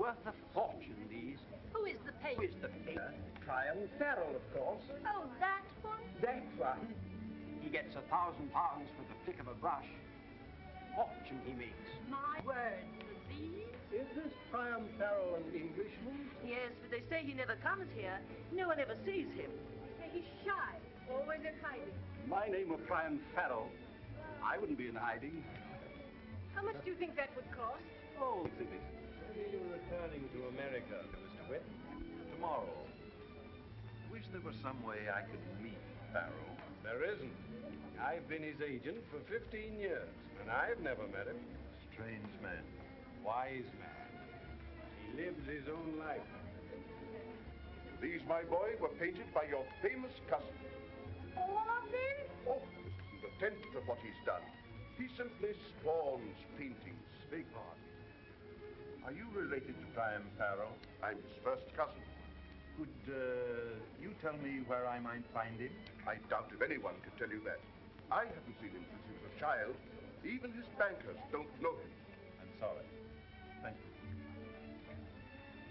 worth a fortune, these. Who is the painter? Who is the painter? Priam Farrell, of course. Oh, that one? That one. He gets £1,000 for the flick of a brush. Fortune he makes. My word, these? Is this Priam Farrell an Englishman? Yes, but they say he never comes here. No one ever sees him. He's shy, always in hiding. My name were Priam Farrell. I wouldn't be in hiding. How much do you think that would cost? Oh, exhibit. When are you returning to America, Mr. Witt? Tomorrow. Wish there was some way I could meet Farrell. There isn't. I've been his agent for 15 years, and I've never met him. Strange man. Wise man. He lives his own life. These, my boy, were painted by your famous cousin. All of them? Oh, this isn't a tenth of what he's done. He simply spawns paintings. Big pardon. Are you related to Priam Farrell? I'm his first cousin. Could you tell me where I might find him? I doubt if anyone could tell you that. I haven't seen him since he was a child. Even his bankers don't know him. I'm sorry. Thank you.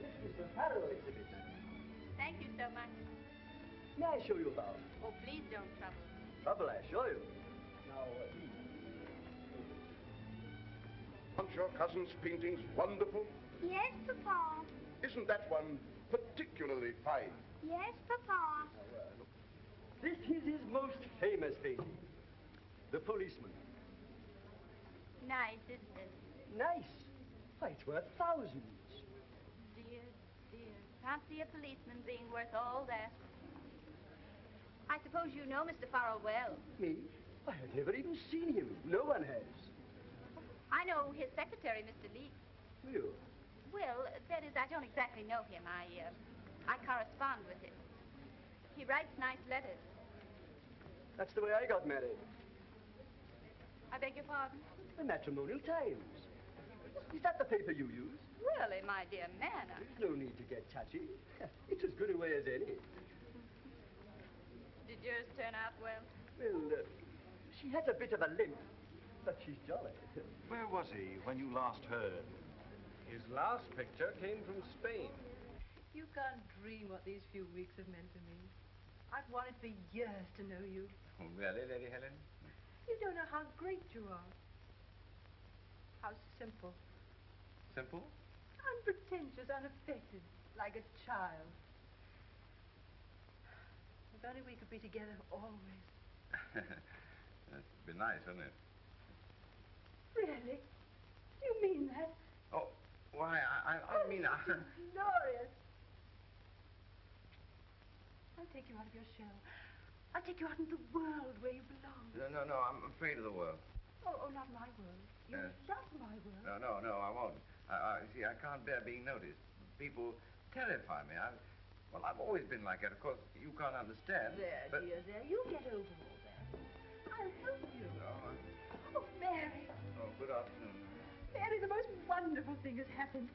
This is the Farrell exhibit. Thank you so much. May I show you about? Oh, please don't trouble. Trouble, I assure you. Now, Aren't your cousin's paintings wonderful? Yes, Papa. Isn't that one particularly fine? Yes, Papa. this is his most famous painting. The Policeman. Nice, isn't it? Nice. Why, it's worth thousands. Dear, dear. Can't see a policeman being worth all that. I suppose you know Mr. Farrell well. Me? I have never even seen him. No one has. I know his secretary, Mr. Lee. You? Well, that is, I don't exactly know him. I correspond with him. He writes nice letters. That's the way I got married. I beg your pardon? The Matrimonial Times. Is that the paper you use? Really, my dear man. There's no need to get touchy. It's as good a way as any. Did yours turn out well? Well, she has a bit of a limp, but she's jolly. Where was he when you last heard? His last picture came from Spain. You can't dream what these few weeks have meant to me. I've wanted for years to know you. Oh, really, Lady Helen? You don't know how great you are. How simple. Simple? Unpretentious, unaffected, like a child. If only we could be together always. That'd be nice, wouldn't it? Really? You mean that? Oh, why, I mean... Glorious. I'll take you out of your shell. I'll take you out into the world where you belong. No, I'm afraid of the world. Oh, not my world. You love my world. No, I won't. See, I can't bear being noticed. People terrify me. I've always been like that. Of course, you can't understand. There, but... dear, there. You'll get over all that. I'll help you. No, Oh, Mary. Oh, good afternoon. Mary, the most wonderful thing has happened.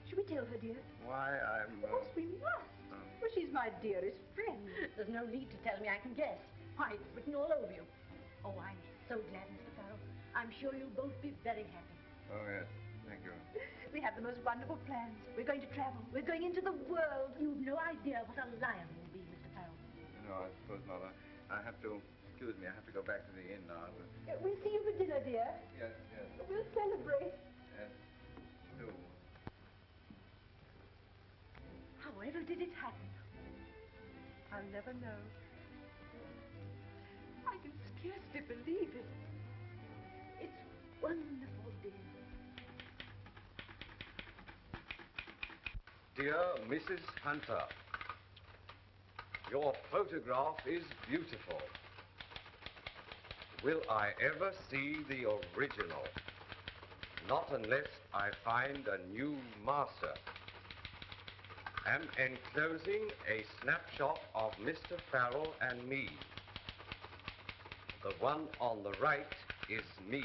Should we tell her, dear? Why, I'm... Of course we must. Well, she's my dearest friend. There's no need to tell me. I can guess. Why, it's written all over you. Oh, I'm so glad, Mr. Farrell. I'm sure you'll both be very happy. Oh, yes. Thank you. We have the most wonderful plans. We're going to travel. We're going into the world. You've no idea what a lion we'll be, Mr. Farrell. No, I suppose not. I have to... Excuse me, I have to go back to the inn now. We'll see you for dinner, dear. Yes. We'll celebrate. Yes, do. However did it happen? I'll never know. I can scarcely believe it. It's wonderful, dear. Dear Mrs. Hunter, your photograph is beautiful. Will I ever see the original? Not unless I find a new master. Am enclosing a snapshot of Mr. Farrell and me. The one on the right is me.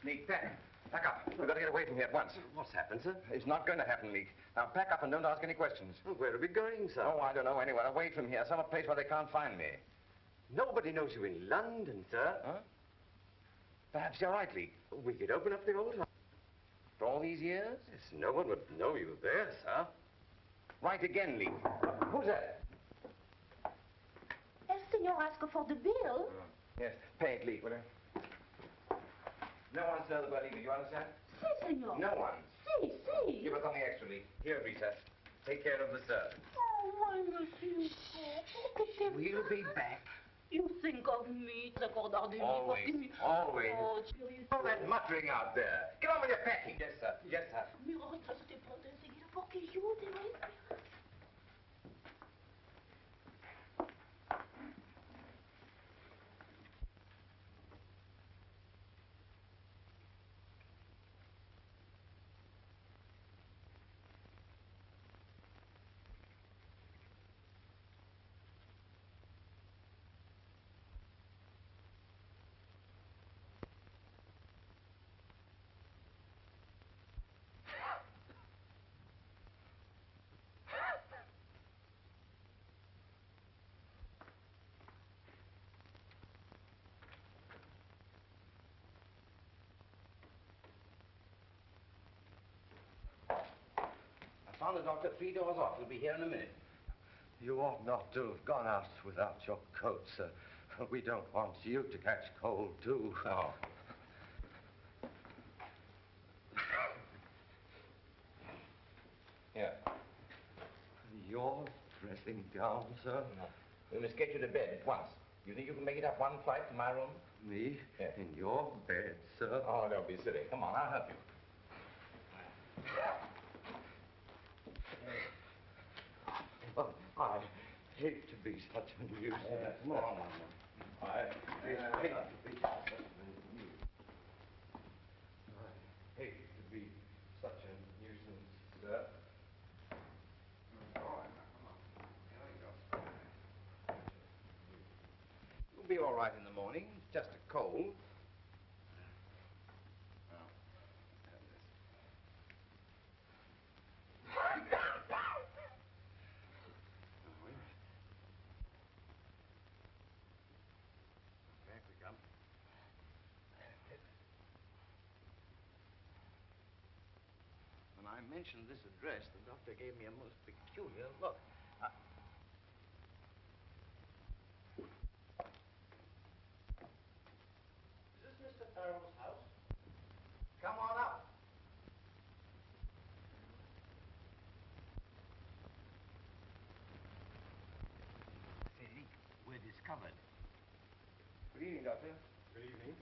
Leak, pack up. We've got to get away from here at once. What's happened, sir? It's not going to happen, Leak. Now, pack up and don't ask any questions. Well, where are we going, sir? Oh, I don't know. Anywhere away from here. Some place where they can't find me. Nobody knows you in London, sir. Huh? Perhaps you're right, Lee. We could open up the old house. For all these years? Yes, no one would know you there, sir. Right again, Lee. Who's that? El senor asked for the bill. Yes, pay it, Lee, will you? No one, sir, the belly, you understand? Si, senor. No one. Si, si. Give us something extra, Lee. Here, Rita. Take care of the servants. Oh, my monsieur. Look at them. We'll be back. You think of me, s'accordar de Always, me. always. Oh, chérie. All that muttering out there. Get on with your packing. Yes, sir. Yes, sir. Mi retraste pronto enseguida porque yo debo esperar. I found the doctor 3 doors off. He'll be here in a minute. You ought not to have gone out without your coat, sir. We don't want you to catch cold, too. Oh. Here. Your dressing gown, sir? No. We must get you to bed at once. You think you can make it up one flight to my room? Me? Yeah. In your bed, sir? Oh, don't be silly. Come on, I'll help you. Oh, I hate to be such a nuisance. Come on. I hate to be such a nuisance. I hate to be such a nuisance, sir. You'll be all right in the morning. It's just a cold. Back we come. When I mentioned this address, the doctor gave me a most peculiar look. Is this Mr. Farrell's house? Come on up. See, we're discovered. Good evening, Doctor. Good evening.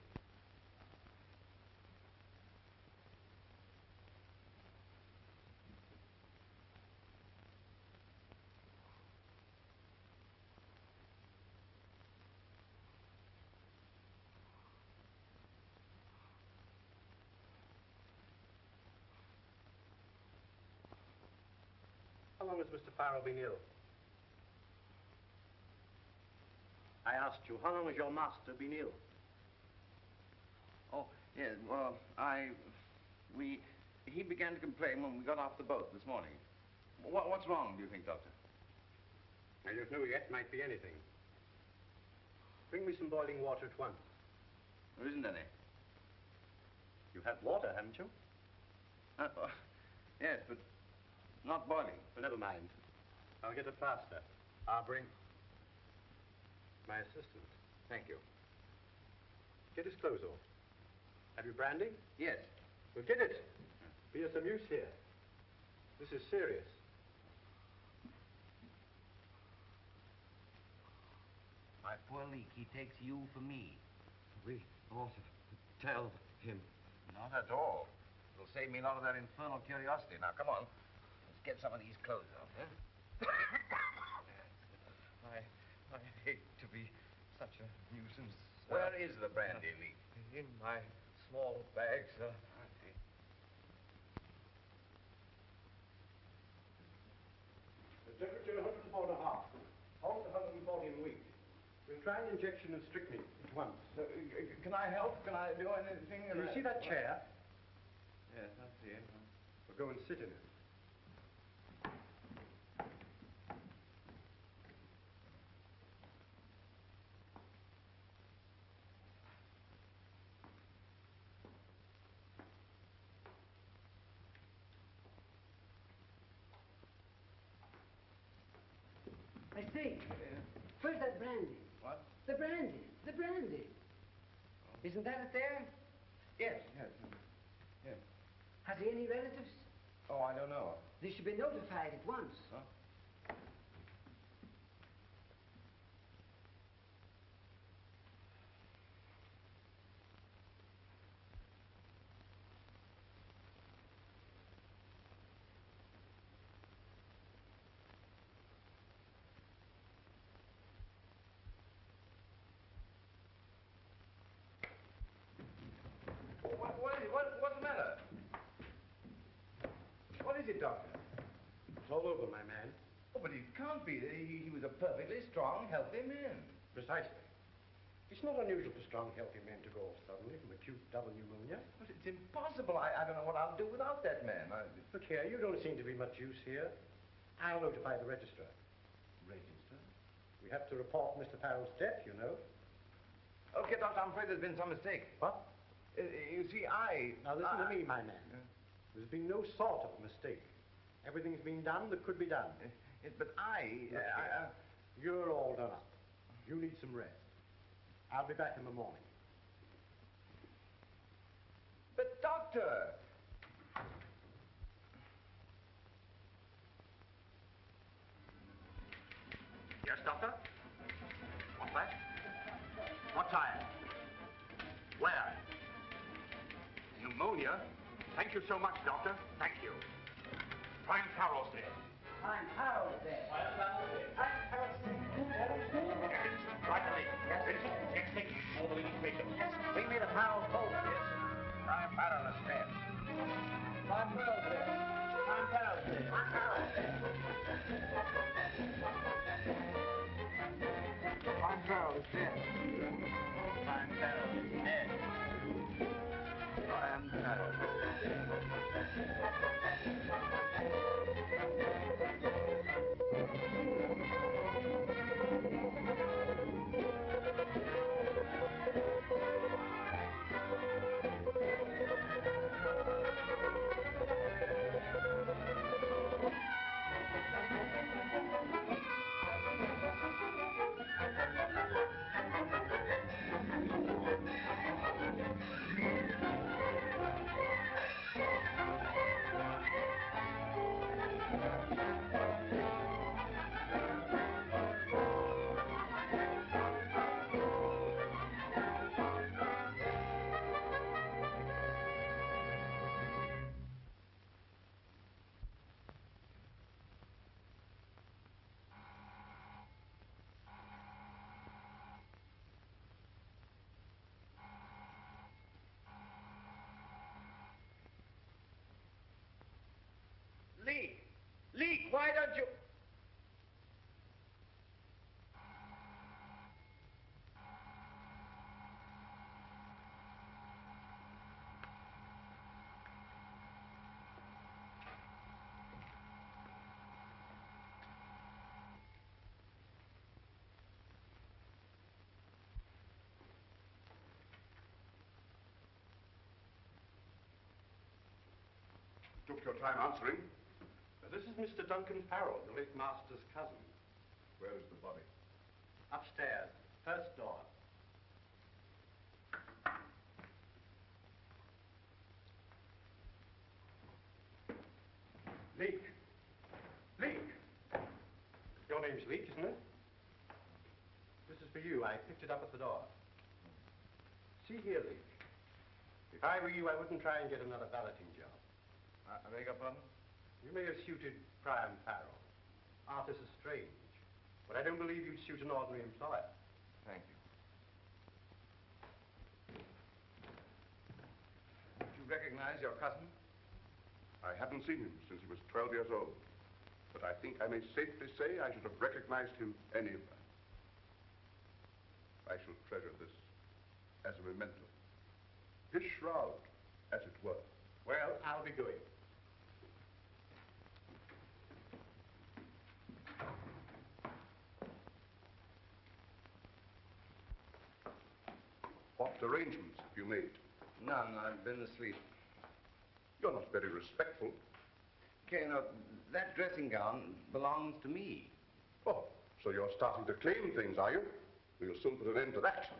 How long has Mr. Farrell been ill? I asked you, how long has your master been ill? Oh, yes, well, he began to complain when we got off the boat this morning. What's wrong, do you think, Doctor? I don't know yet. Might be anything. Bring me some boiling water at once. There isn't any. You have water, haven't you? Yes, but not boiling. Well, never mind. I'll get a plaster. I'll bring my assistant. Thank you. Get his clothes off. Have you brandy? Yes. Well, get it. Be of some use here. This is serious. My poor Leek, he takes you for me. We ought to tell him. Not at all. It'll save me a lot of that infernal curiosity. Now, come on. Let's get some of these clothes off, huh? I hate to be such a nuisance. Where is the brandy, Leek? In my small bag, sir. The temperature 104.5. Pulse 140 in week. We'll try an injection of strychnine at once. Can I help? Can I do anything? Do you see that chair? Yes, I see it. We'll go and sit in it. mistake. Where's that brandy? What? The brandy. The brandy. Isn't that it there? Yes, yes. Yes. Has he any relatives? Oh, I don't know. They should be notified at once. Huh? What's the matter? What is it, Doctor? It's all over, my man. Oh, but it can't be. He was a perfectly strong, healthy man. Precisely. It's not unusual for strong, healthy men to go off suddenly from acute double pneumonia. But it's impossible. I don't know what I'll do without that man. Look here, you don't seem to be much use here. I'll notify the registrar. Register? We have to report Mr. Farrell's death, you know. Okay, Doctor, I'm afraid there's been some mistake. What? You see, Now, listen to me, my man. There's been no sort of mistake. Everything's been done that could be done. But You're all done up. You need some rest. I'll be back in the morning. But, Doctor! Yes, Doctor? What's that? What time? Where? Pneumonia? Thank you so much, Doctor. Thank you. Prime Farrell's dead. I'm Harold there. Right away. Yes, Vincent. Take all the leading patients. Bring me the Farrell coat. Yes. Prime Farrell is dead. Prime Farrell's there. Prime Farrell's there. Prime Farrell's there. Prime Farrell is dead. Prime Farrell is dead. Prime Farrell is Leak, why don't you... Took your time answering. This is Mr. Duncan Farrell, the late master's cousin. Where is the body? Upstairs, first door. Leak. Leak. Your name's Leak, isn't it? This is for you. I picked it up at the door. See here, Leak. If I were you, I wouldn't try and get another balloting job. I beg your pardon? You may have suited Prime Farrell. Artists are strange. But I don't believe you'd suit an ordinary employer. Thank you. Did you recognize your cousin? I haven't seen him since he was 12 years old. But I think I may safely say I should have recognized him anywhere. I shall treasure this as a memento. His shroud, as it were. Well, I'll be going. What arrangements have you made? None. I've been asleep. You're not very respectful. Okay, now, that dressing gown belongs to me. Oh, So you're starting to claim things, are you? We'll soon put an end to that.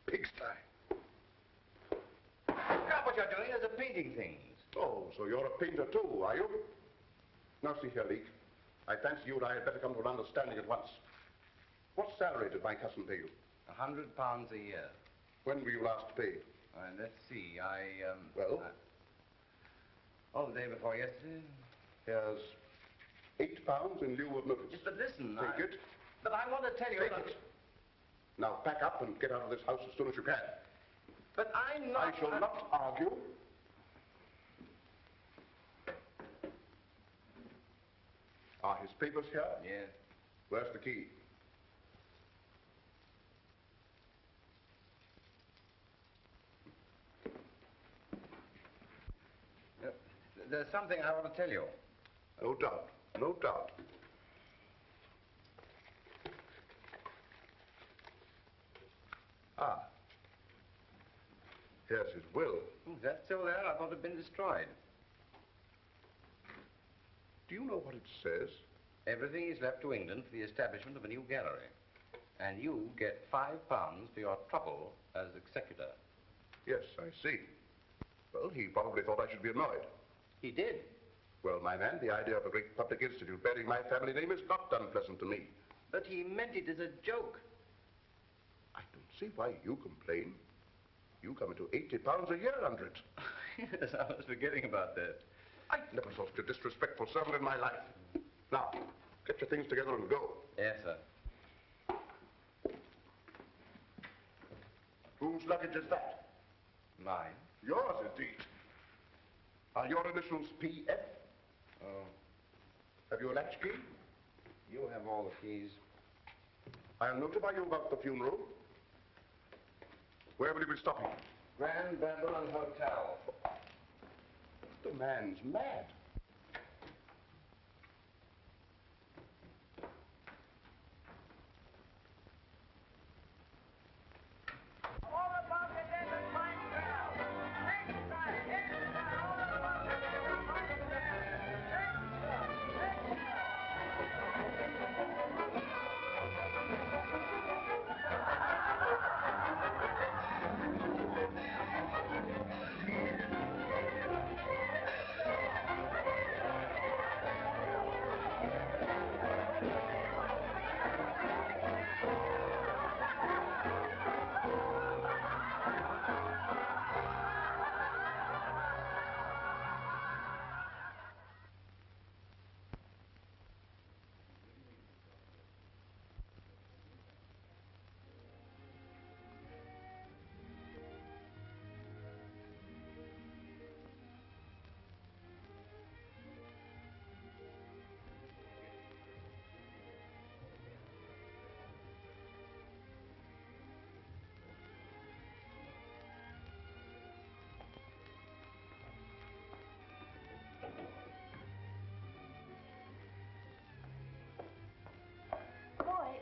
Pigsty. Look at what you're doing. There's a painting things. Oh, so you're a painter too, are you? Now see here, Leek. I fancy you and I had better come to an understanding at once. What salary did my cousin pay you? £100 a year. When were you last paid? Let's see. Well? The day before yesterday. Here's £8 in lieu of notice. Yes, but listen. Take it. But I want to tell you... Take it. Now pack up and get out of this house as soon as you can. But I'm not... I shall not argue. Are his papers here? Yes. Where's the key? There's something I want to tell you. No doubt. No doubt. Ah. Here's his will. That's still there? I thought it had been destroyed. Do you know what it says? Everything is left to England for the establishment of a new gallery. And you get £5 for your trouble as executor. Yes, I see. Well, he probably thought I should be annoyed. He did. Well, my man, the idea of a great public institute bearing my family name is not unpleasant to me. But he meant it as a joke. I don't see why you complain. You come into £80 a year under it. Yes, I was forgetting about that. I never saw such a disrespectful servant in my life. Now, get your things together and go. Yes, sir. Whose luggage is that? Mine. Yours, indeed. Are your initials P.F.? Oh. Have you a latchkey? You have all the keys. I'll notify you about the funeral. Where will you be stopping? Grand Babylon Hotel. The man's mad.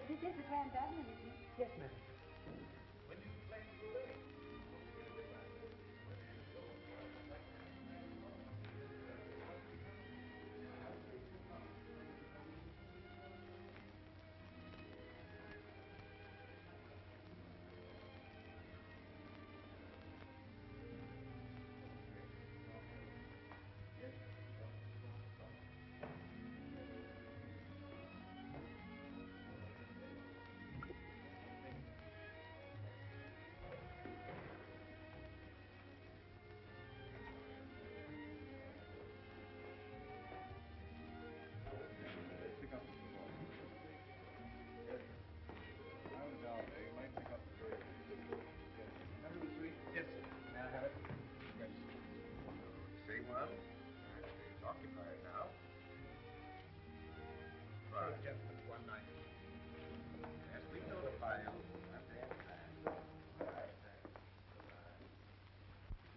This is the Grand Babylon, isn't it? Yes, ma'am.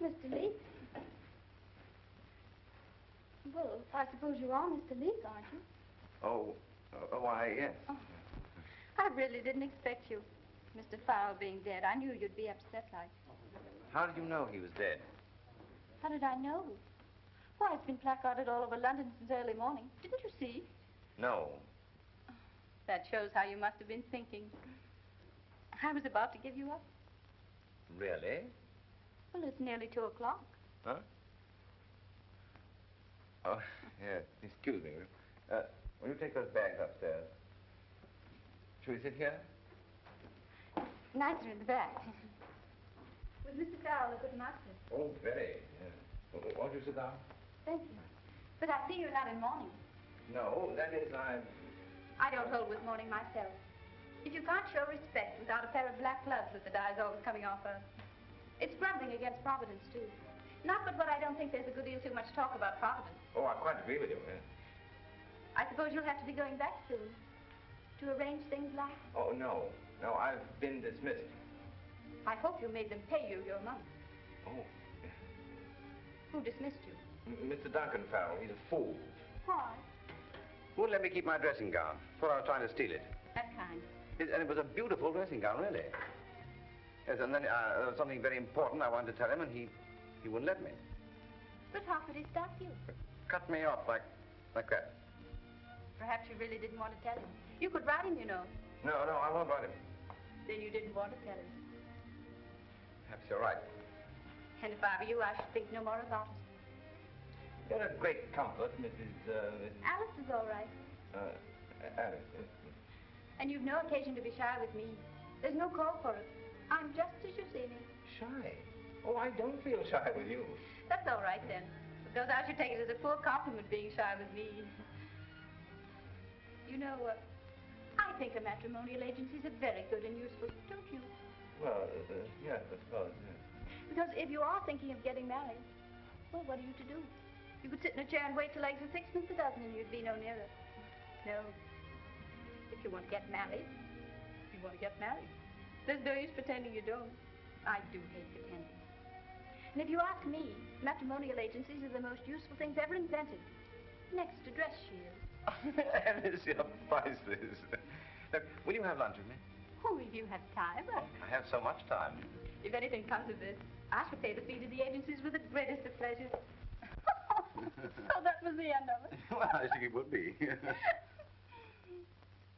Mr. Leek? Well, I suppose you are Mr. Leek, aren't you? Why, yes. Oh. I really didn't expect you. Mr. Farrell being dead, I knew you'd be upset like. How did you know he was dead? How did I know? Why, it's been placarded all over London since early morning. Didn't you see? No. That shows how you must have been thinking. I was about to give you up. Really? Well, it's nearly 2 o'clock. Huh? Oh, yes. Excuse me. Will you take those bags upstairs? Shall we sit here? Nicer in the back. Was Mr. Farrell a good master? Oh, very. Yes. Won't you sit down? Thank you. But I see you're not in mourning. No, that is, I don't hold with mourning myself. If you can't show respect without a pair of black gloves that the dye's always coming off of, it's grumbling against Providence, too. Not but what I don't think there's a good deal too much talk about Providence. Oh, I quite agree with you, yes. I suppose you'll have to be going back soon to arrange things like... Oh, no. No, I've been dismissed. I hope you made them pay you your money. Oh. Who dismissed you? Mr. Duncan Farrell, he's a fool. Why? Wouldn't let me keep my dressing gown. Thought I was trying to steal it. That kind. And it was a beautiful dressing gown, really. Yes, and then there was something very important I wanted to tell him, and he wouldn't let me. But how could he stop you? Cut me off like that. Perhaps you really didn't want to tell him. You could write him, you know. No, I won't write him. Then you didn't want to tell him. Perhaps you're right. And if I were you, I should think no more about it. You're a great comfort, Mrs. Alice is all right. Alice. And you've no occasion to be shy with me. There's no call for it. I'm just as you see me. Shy? Oh, I don't feel shy with you. That's all right, then. Because I should take it as a full compliment being shy with me. You know, I think a matrimonial agencies are very good and useful, don't you? Well, yes, I suppose, yes. Because if you are thinking of getting married, well, what are you to do? You could sit in a chair and wait till eggs are sixpence a dozen and you'd be no nearer. No. If you want to get married, you want to get married. There's no use pretending you don't. I do hate pretending. And if you ask me, matrimonial agencies are the most useful things ever invented. Next to dress shields. Alice, you're priceless. Look, will you have lunch with me? Oh, if you have time. I have so much time. If anything comes of this, I shall pay the fee to the agencies with the greatest of pleasure. So that was the end of it. Well, I think it would be.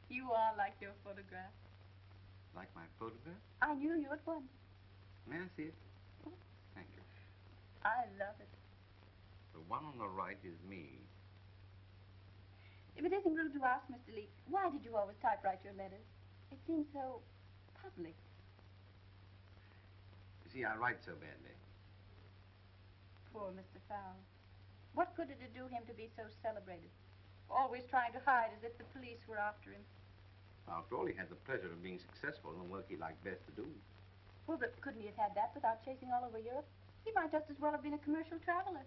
You are like your photograph. Like my photograph? I knew you at once. May I see it? Thank you. I love it. The one on the right is me. If it isn't rude to ask, Mr. Lee, why did you always typewrite your letters? It seems so public. You see, I write so badly. Poor Mr. Farrell. What good did it do him to be so celebrated? Always trying to hide as if the police were after him. After all, he had the pleasure of being successful in the work he liked best to do. Well, but couldn't he have had that without chasing all over Europe? He might just as well have been a commercial traveler.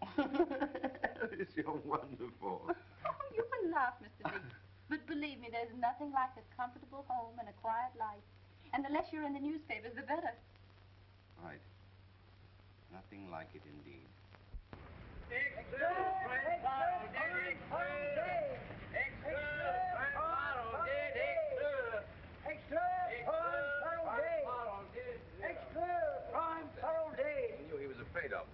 Alice, you're wonderful. Oh, you can laugh, Mr. Lee. But believe me, there's nothing like a comfortable home and a quiet life. And the less you're in the newspapers, the better. Right. Nothing like it indeed. He knew he was afraid of.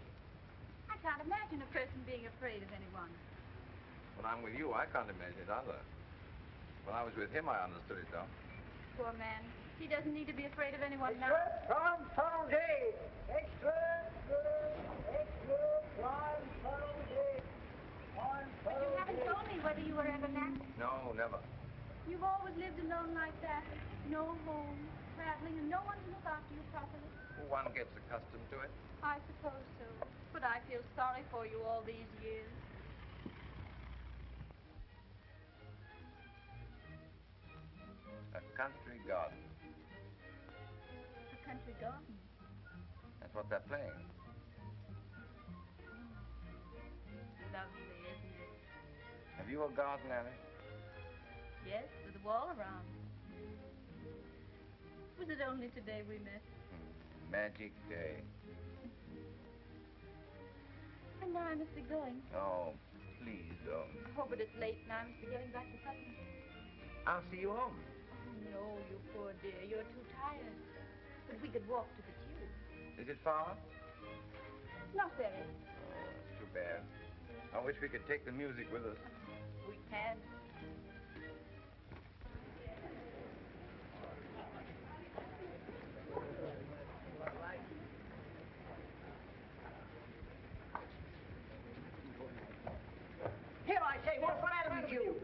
I can't imagine a person being afraid of anyone. When I'm with you, I can't imagine it either. When I was with him, I understood it, though. Poor man. He doesn't need to be afraid of anyone now. Prime Pearl Day. Extra, extra, prime Pearl Day. But you haven't told me whether you were ever married. No, never. You've always lived alone like that. No home, traveling, and no one to look after you properly. One gets accustomed to it. I suppose so. But I feel sorry for you all these years. A country garden. A country garden? That's what they're playing. Lovely, isn't it? Have you a garden, Alice? Yes, with a wall around. Was it only today we met? Magic day. And now I must be going. Oh, please don't. Oh, but it's late and I must be getting back to Putney. I'll see you home. Oh, no, you poor dear. You're too tired. But we could walk to the tube. Is it far? Not very. Oh, too bad. I wish we could take the music with us. We can. Here, I say, what's the matter with you?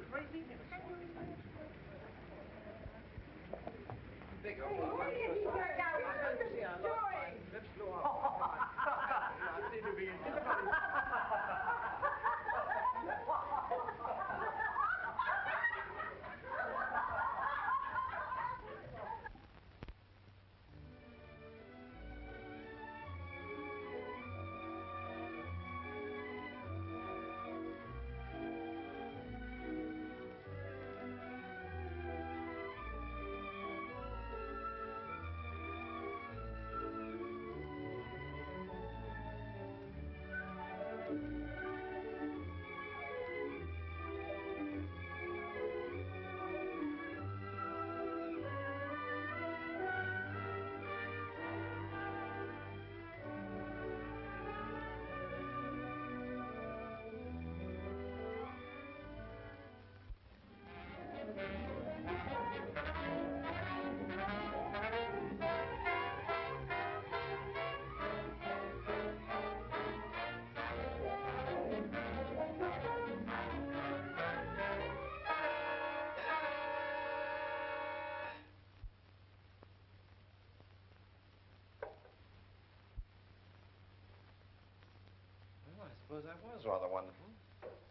I suppose that was rather wonderful.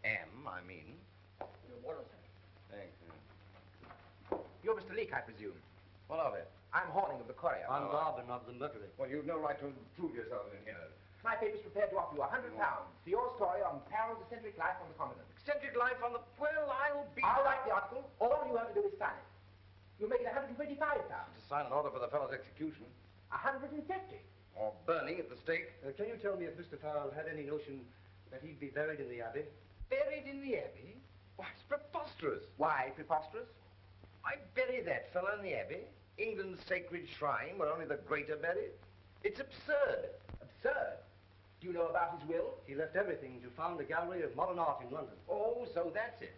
I mean. What is it? Thank you. You're Mr. Leake, I presume. What of it? I'm Horning of the Courier. I'm Barben of the Mercury. Well, you've no right to intrude yourself in here. My paper's prepared to offer you £100 for your story on Farrell's eccentric life on the continent. Eccentric life on the... Well, I'll be... I'll write the article. All you have to do is sign it. You'll make it £125. To sign an order for the fellow's execution. 150. Or burning at the stake. Can you tell me if Mr. Farrell had any notion that he'd be buried in the Abbey? Buried in the Abbey? Why, it's preposterous. Why preposterous? I'd bury that fellow in the Abbey, England's sacred shrine, where only the great are buried. It's absurd. Absurd. Do you know about his will? He left everything to found a gallery of modern art in London. Oh, so that's it.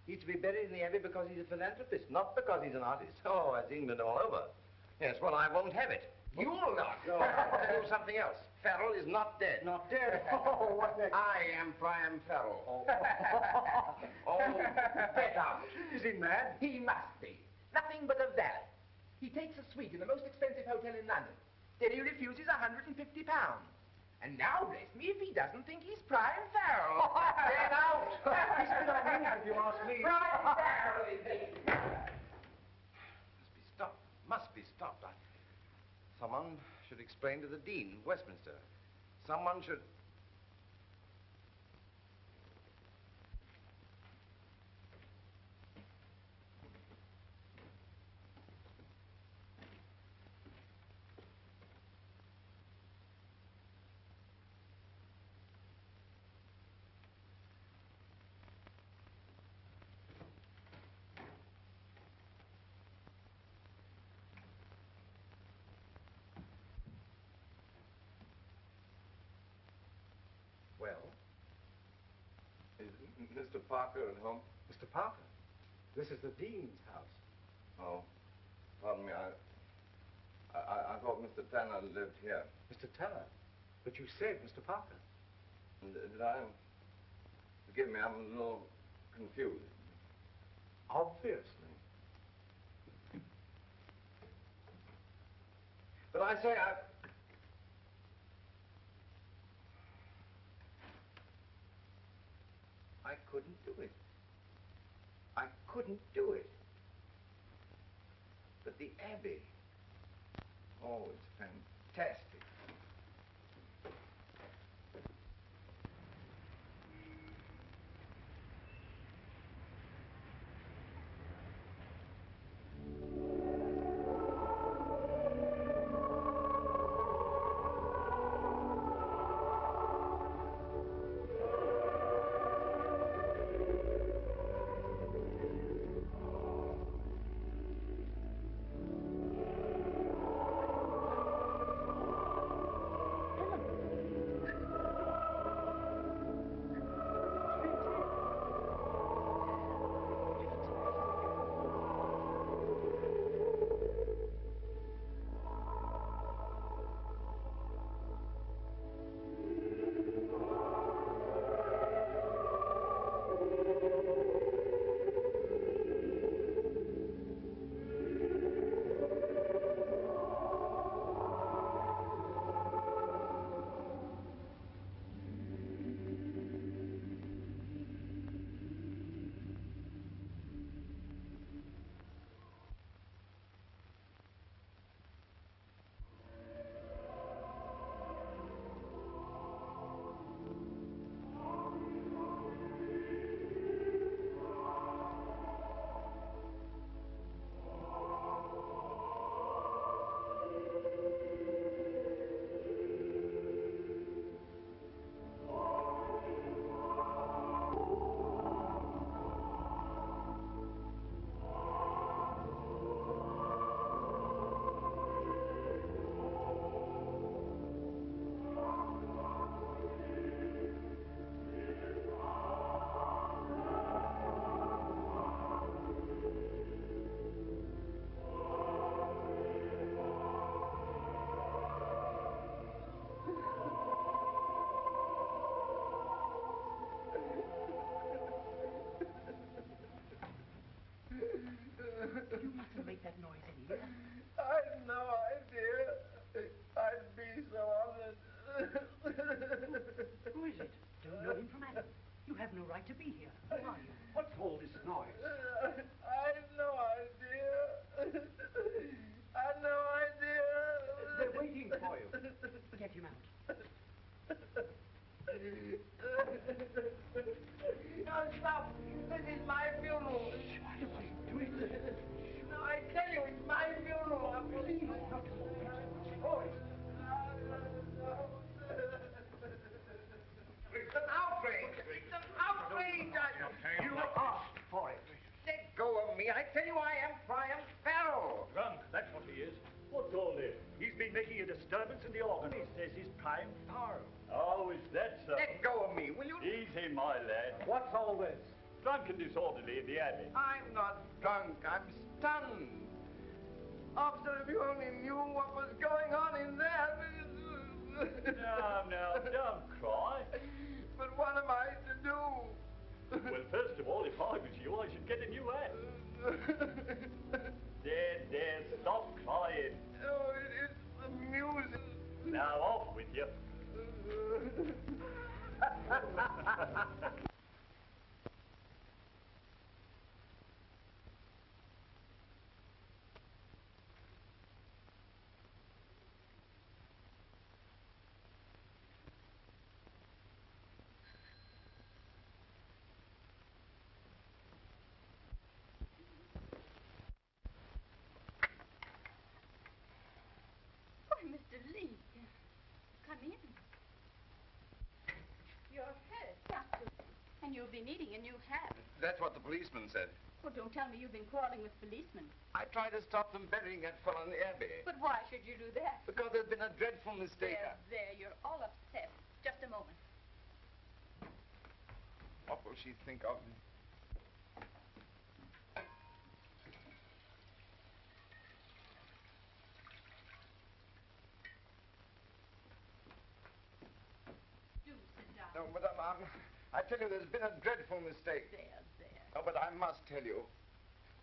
He's to be buried in the Abbey because he's a philanthropist, not because he's an artist. Oh, that's England all over. Yes, well, I won't have it. You'll not. No. I'll do something else. Farrell is not dead. Not dead? Oh, what next? I am Priam Farrell. Oh, Get out. is he mad? He must be. Nothing but a valet. He takes a suite in the most expensive hotel in London. Then he refuses £150. And now, bless me, if he doesn't think he's Priam Farrell. Get out. He's been on me, if you ask me. Priam Farrell, indeed. Must be stopped. Someone should explain to the Dean of Westminster. Someone should... Well? Is Mr. Parker at home? Mr. Parker, this is the Dean's house. Oh, pardon me. I thought Mr. Tanner lived here. Mr. Teller, but you said Mr. Parker. Did I? Forgive me, I'm a little confused. Obviously. But I say, I couldn't do it. I couldn't do it. But the Abbey... oh, it's fantastic. to be here. Who are you? What's all this noise? I've no idea. I've no idea. They're waiting for you. Get him out. No, stop. This is my funeral. What are you doing? No, I tell you, it's my funeral. Please, not a moment. Oh, It's an outrage. It's an outrage. you asked for it. Let go of me. I tell you, I am Priam Farrell. Drunk, that's what he is. What's all this? He's been making a disturbance in the organ. He says he's Prime Farrell. Oh, is that so? Let go of me, will you? Easy, my lad. What's all this? Drunk and disorderly in the abbey. I'm not drunk. I'm stunned. Officer, if you only knew what was going on in there. Now, don't cry. But what am I to do? Well, first of all, if I was you, I should get a new hat. There, stop crying. Oh, it's amusing. Now, off with you. Why, Mr. Lee, come in. You're hurt, doctor, and you'll be needing a new hat. That's what the policeman said. Oh, don't tell me you've been quarreling with policemen. I tried to stop them burying that fellow in the abbey. But why should you do that? Because there's been a dreadful mistake. There, you're all upset. Just a moment. What will she think of me? Do sit down. No, but I tell you, there's been a dreadful mistake. There. Oh, but I must tell you,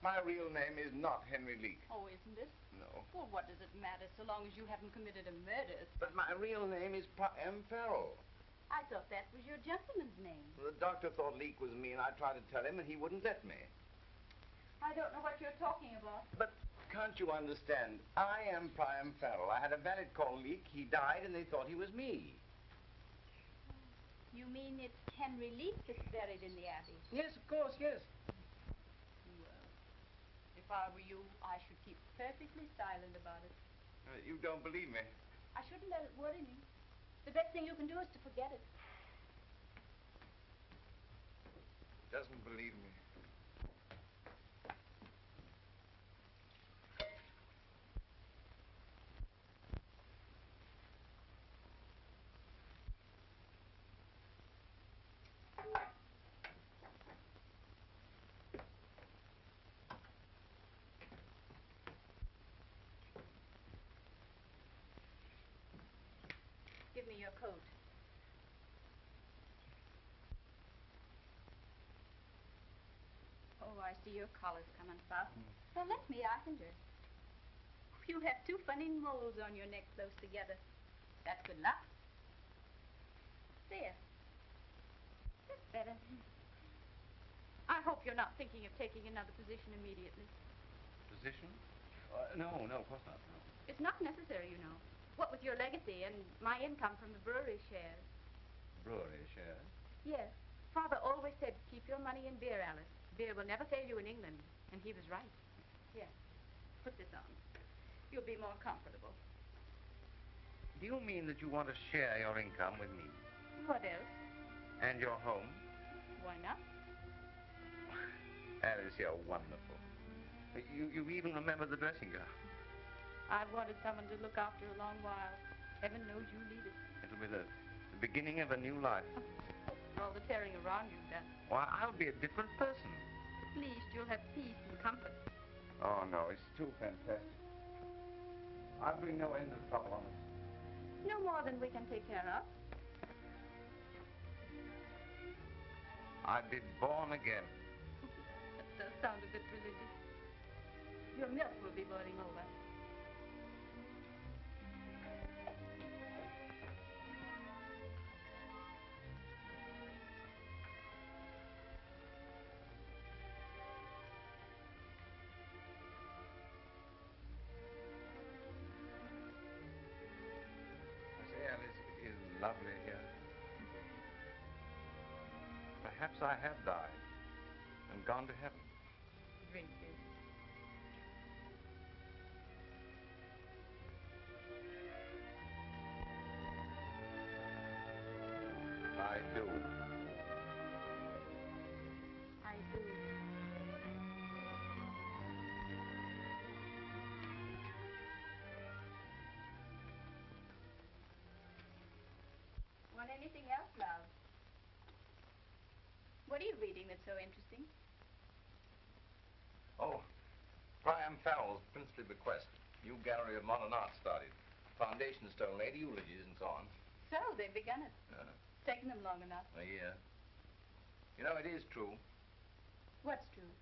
my real name is not Henry Leake. Oh, isn't it? No. Well, what does it matter so long as you haven't committed a murder? But my real name is Priam Farrell. I thought that was your gentleman's name. The doctor thought Leake was me, and I tried to tell him, and he wouldn't let me. I don't know what you're talking about. But can't you understand? I am Priam Farrell. I had a valet called Leake. He died, and they thought he was me. You mean it's Henry Leake that's buried in the abbey? Yes, of course, yes. Well, if I were you, I should keep perfectly silent about it. You don't believe me? I shouldn't let it worry me. The best thing you can do is to forget it. Doesn't believe me. Give me your coat. Oh, I see your collar's coming fast. Well, let me, I can dress. You have two funny moles on your neck close together. That's good luck. There. That's better. I hope you're not thinking of taking another position immediately. Position? No, of course not. No. It's not necessary, you know. What with your legacy and my income from the brewery shares. Brewery shares? Yes. Father always said, keep your money in beer, Alice. Beer will never fail you in England. And he was right. Here, put this on. You'll be more comfortable. Do you mean that you want to share your income with me? What else? And your home? Why not? Alice, you're wonderful. You even remember the dressing gown. I've wanted someone to look after a long while. Heaven knows you need it. It'll be the beginning of a new life. For all the tearing around you've done. Why, I'll be a different person. At least you'll have peace and comfort. Oh, no, it's too fantastic. I'll bring no end of trouble on us. No more than we can take care of. I've been born again. That does sound a bit religious. Your milk will be boiling over. lovely here. Perhaps I have died and gone to heaven. Drink this. I do. I do. Want anything else, love? What are you reading that's so interesting? Oh, Priam Farrell's Princely Bequest. New gallery of modern art started. Foundation stone laid eulogies and so on. So, they've begun it. Taken them long enough. A year. You know, it is true. What's true?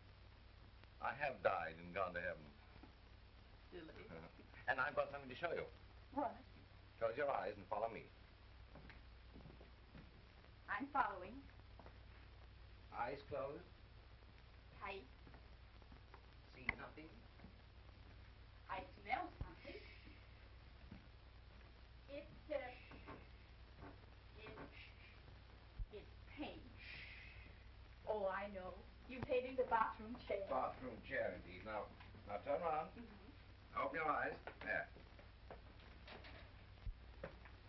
I have died and gone to heaven. Silly. And I've got something to show you. What? Close your eyes and follow me. I'm following. Eyes closed. Tight. See nothing. I smell something. It's paint. Oh, I know. You painted the bathroom chair. Bathroom chair, indeed. Now turn around. Open your eyes. There.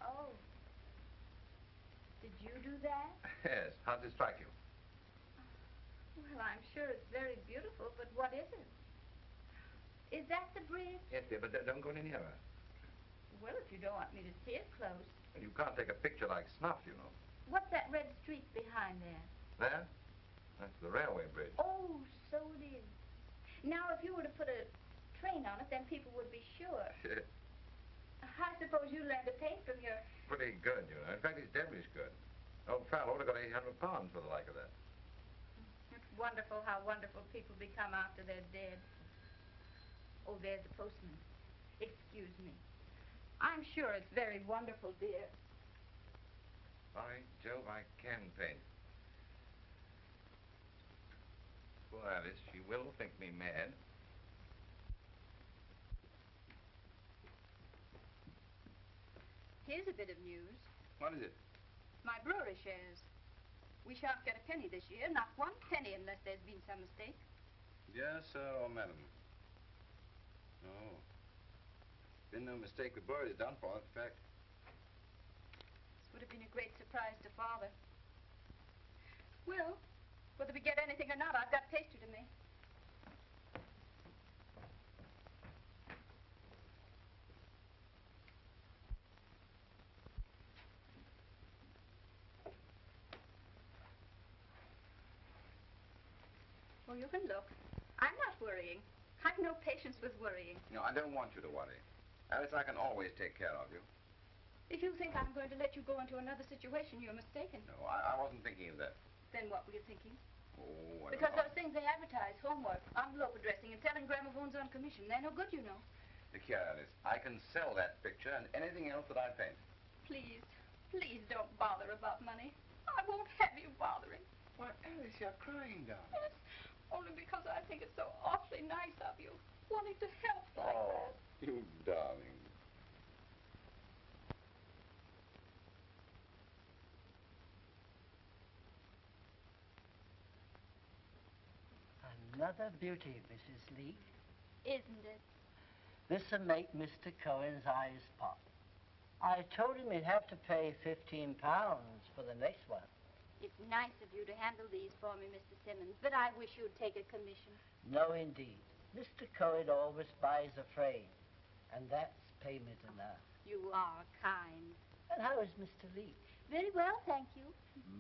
Oh. Did you do that? Yes. How does it strike you? Well, I'm sure it's very beautiful, but what is it? Is that the bridge? Yes, dear, but don't go any nearer. Well, if you don't want me to see it close. You can't take a picture like snuff, you know. What's that red streak behind there? There? That's the railway bridge. Oh, so it is. Now, if you were to put a train on it, then people would be sure. I suppose you learned to paint from your... Pretty good, you know. In fact, it's devilish good. Old Farrell would have got £800 for the like of that. It's wonderful how wonderful people become after they're dead. Oh, there's the postman. Excuse me. I'm sure it's very wonderful, dear. By Jove, I can paint. Poor Alice, she will think me mad. Here's a bit of news. What is it? My brewery shares. We shan't get a penny this year, not one penny unless there's been some mistake. Yes, sir, or madam. No. Been no mistake. The bird is done for, in fact. This would have been a great surprise to Father. Well, whether we get anything or not, I've got pastry to make. Oh, you can look. I'm not worrying. I've no patience with worrying. No, I don't want you to worry. Alice, I can always take care of you. If you think I'm going to let you go into another situation, you're mistaken. No, I wasn't thinking of that. Then what were you thinking? Oh, Because those things they advertise, homework, envelope addressing, and selling gramophones on commission, they're no good, you know. Look here, Alice. I can sell that picture and anything else that I paint. Please, please don't bother about money. I won't have you bothering. Why, Alice, you're crying, darling. Well, it's only because I think it's so awfully nice of you, wanting to help like that. You darling. Another beauty, Mrs. Lee. Isn't it? This'll make Mr. Cohen's eyes pop. I told him he'd have to pay £15 for the next one. It's nice of you to handle these for me, Mr. Simmons, but I wish you'd take a commission. No, indeed. Mr. Cohen always buys a frame, and that's payment enough. You are kind. And how is Mr. Lee? Very well, thank you.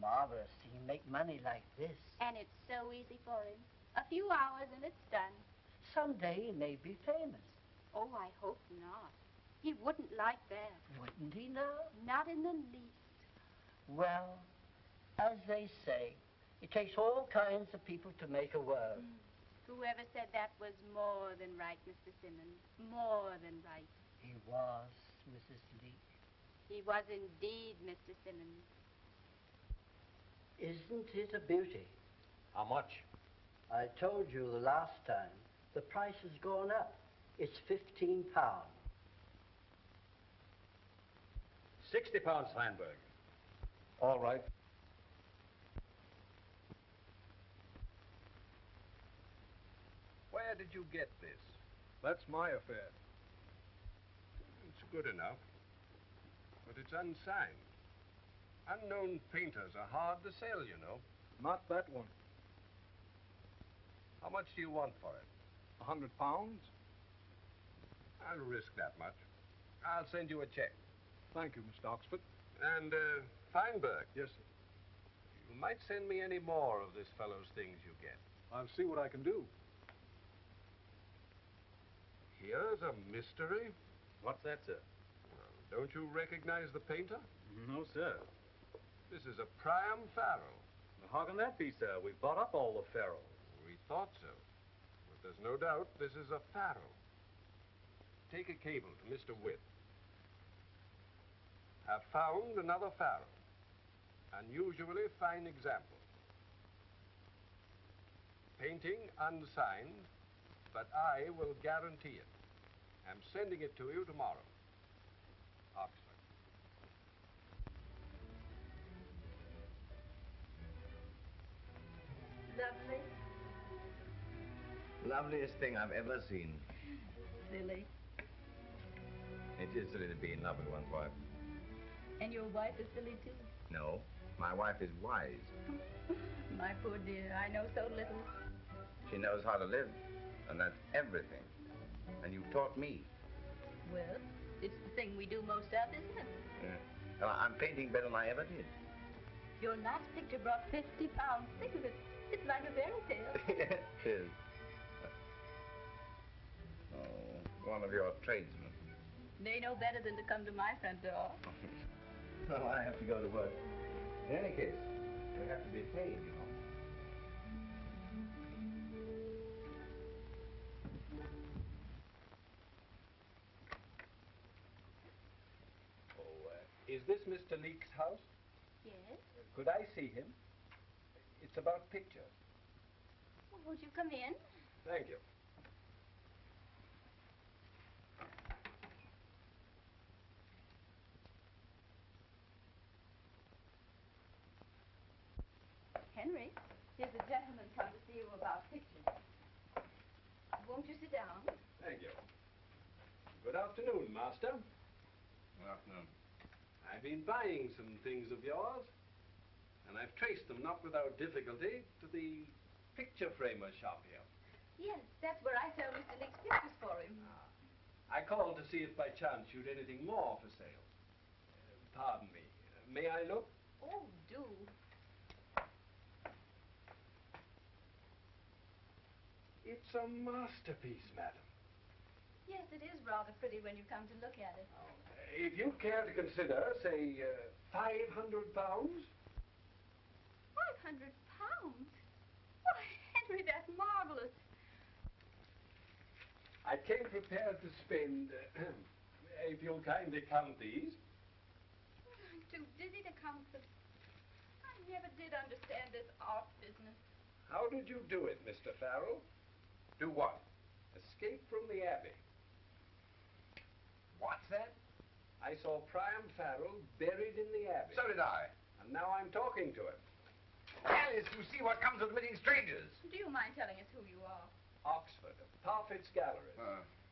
Marvelous. He can make money like this. And it's so easy for him. A few hours and it's done. Someday he may be famous. Oh, I hope not. He wouldn't like that. Wouldn't he now? Not in the least. Well, as they say, it takes all kinds of people to make a world. Whoever said that was more than right, Mr. Simmons. More than right. He was, Mrs. Lee. He was indeed, Mr. Simmons. Isn't it a beauty? How much? I told you the last time. The price has gone up. It's £15. 60 pounds, Feinberg. All right. Where did you get this? That's my affair. It's good enough, but it's unsigned. Unknown painters are hard to sell, you know. Not that one. How much do you want for it? 100 pounds? I'll risk that much. I'll send you a check. Thank you, Mr. Oxford. And, Feinberg. Yes, sir. You might send me any more of this fellow's things you get. I'll see what I can do. Here's a mystery. What's that, sir? Well, don't you recognize the painter? No, sir. This is a Priam Farrell. Well, how can that be, sir? We bought up all the Farrell. We thought so. But there's no doubt this is a Farrell. Take a cable to Mr. Witt. Have found another Farrell. Unusually fine example. Painting unsigned, but I will guarantee it. I'm sending it to you tomorrow. Oxford. Lovely. Loveliest thing I've ever seen. Silly. It is silly to be in love with one's wife. And your wife is silly, too. No, my wife is wise. My poor dear, I know so little. She knows how to live, and that's everything. And you taught me. Well, it's the thing we do most of, isn't it? Yeah. Well, I'm painting better than I ever did. Your last picture brought 50 pounds. Think of it. It's like a fairy tale. Yes, it is. Oh, one of your tradesmen. They know better than to come to my front door. Well, I have to go to work. In any case, they have to be paid, you know. Is this Mr. Leake's house? Yes? Could I see him? It's about pictures. Well, won't you come in? Thank you. Henry, here's a gentleman come to see you about pictures. Won't you sit down? Thank you. Good afternoon, Master. Good afternoon. I've been buying some things of yours, and I've traced them, not without difficulty, to the picture framer shop here. Yes, that's where I sell Mr. Leake's pictures for him. I called to see if by chance you'd anything more for sale. Pardon me. May I look? Oh, do. It's a masterpiece, madam. Yes, it is rather pretty when you come to look at it. If you care to consider, say, 500 pounds. 500 pounds? Why, Henry, that's marvelous. I came prepared to spend, if you'll kindly count these. I'm too dizzy to count them. I never did understand this art business. How did you do it, Mr. Farrell? Do what? Escape from the Abbey. What's that? I saw Priam Farrell buried in the Abbey. So did I. And now I'm talking to him. Alice, you see what comes of admitting strangers. Do you mind telling us who you are? Oxford, of Parfit's Gallery.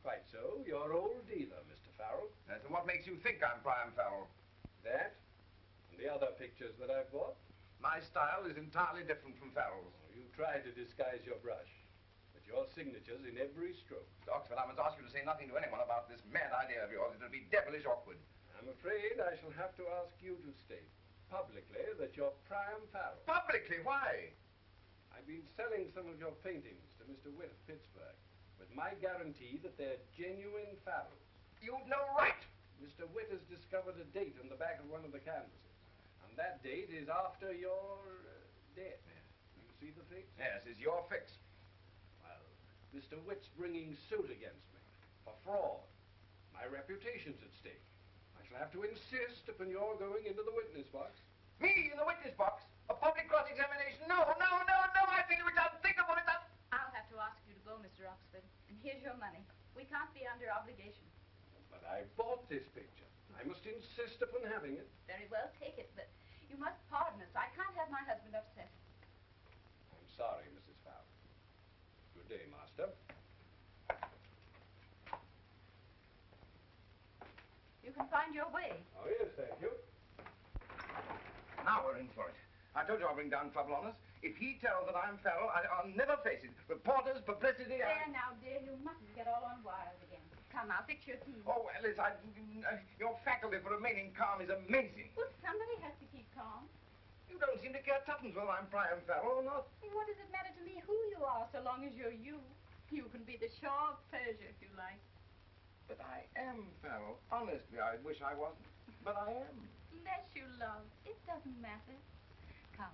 Quite so. Your old dealer, Mr. Farrell. Yes, and what makes you think I'm Priam Farrell? That and the other pictures that I've bought. My style is entirely different from Farrell's. You tried to disguise your brush, but your signature's in every stroke. Mr. Oxford, I must ask you to say nothing to anyone about this mad idea of yours. It'll be devilish awkward. I'm afraid I shall have to ask you to state publicly that you're Priam Farrell. Publicly? Why? I've been selling some of your paintings to Mr. Witt of Pittsburgh with my guarantee that they're genuine Farrells. You've no right. Mr. Witt has discovered a date on the back of one of the canvases, and that date is after your death. You see the fix? Yes, it's your fix. Well, Mr. Witt's bringing suit against me for fraud. My reputation's at stake. I shall have to insist upon your going into the witness box. Me in the witness box? A public cross-examination? No, no, no, no, I think it's unthinkable. I'll have to ask you to go, Mr. Oxford. And here's your money. We can't be under obligation. But I bought this picture. I must insist upon having it. well take it, but you must pardon us. I can't have my husband upset. I'm sorry, Mrs. Fowler. Good day, Master. You can find your way. Oh, yes, thank you. Now we're in for it. I told you I'll bring down trouble on us. If he tells that I'm Farrell, I'll never face it. Reporters, publicity, There now, dear, you mustn't get all on wild again. Come now, fix your tea. Oh, Alice, your faculty for remaining calm is amazing. Well, somebody has to keep calm. You don't seem to care tuppence whether I'm Priam Farrell or not. What does it matter to me who you are, so long as you're you? You can be the Shah of Persia if you like. But I am Farrell. Honestly, I wish I wasn't. But I am. Bless you, love. It doesn't matter. Come.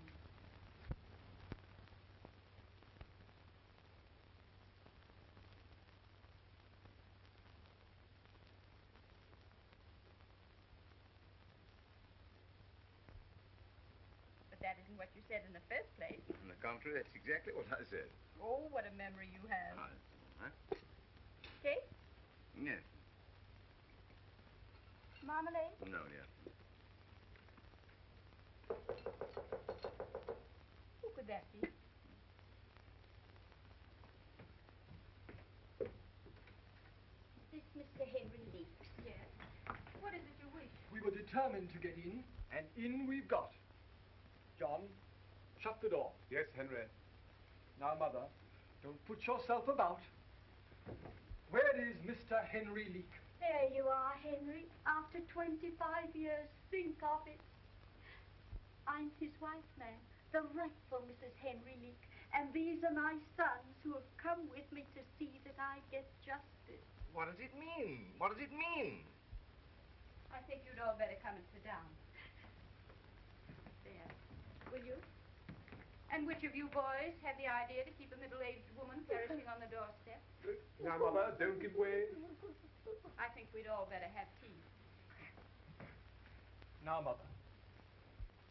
But that isn't what you said in the first place. On the contrary, that's exactly what I said. Oh, what a memory you have. Huh? Cake? Yes. Marmalade? No, dear. Who could that be? Is this Mr. Henry Leeks? Yes. What is it you wish? We were determined to get in, and in we've got. John, shut the door. Yes, Henry. Now, Mother, don't put yourself about. Where is Mr. Henry Leek? There you are, Henry. After 25 years, think of it. I'm his wife, ma'am, the rightful Mrs. Henry Leek. And these are my sons who have come with me to see that I get justice. What does it mean? What does it mean? I think you'd all better come and sit down. There. Will you? And which of you boys had the idea to keep a middle-aged woman perishing on the doorstep? Now, Mother, don't give way. I think we'd all better have tea. Now, Mother,